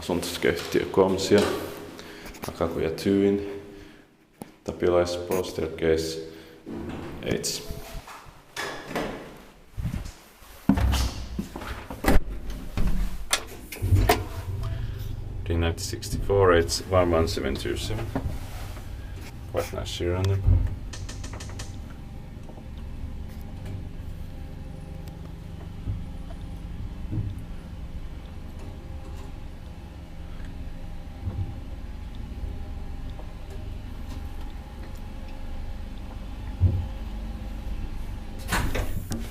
asuntoskeittiö Koms ja Hakakuja 2 in Tapiola Espoo, staircase H. D1964, it's 11727. Quite nice shear on them.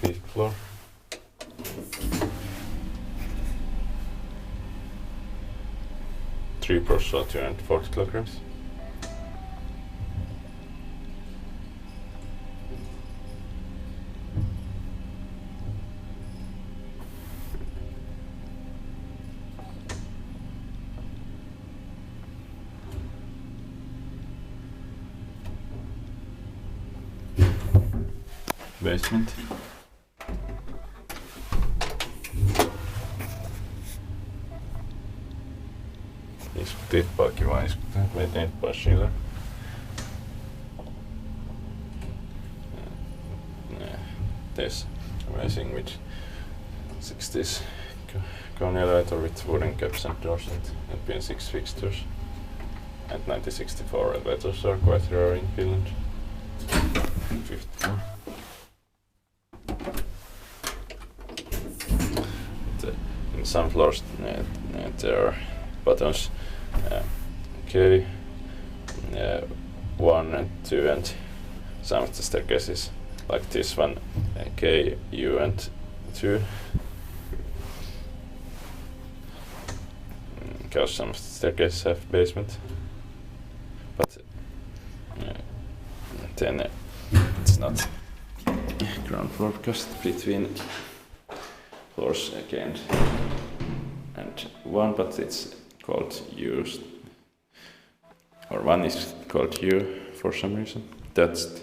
Fifth floor. Three Porsche 240 kilograms. Basement. Tippaakin vaan iskuttaa, meitä ei passilla. This amazing with 60s Kone elevator with wooden caps and doors and pin6 fixtures. And 1964 elevators are quite rare in Finland. Fifth floor. In some floors there are buttons K, 1 and 2, and some of the staircases like this one K, U and 2. Because some of the staircases have basement, but then it's not ground floor because between floors again and one, but it's called U, or one is called U for some reason. That's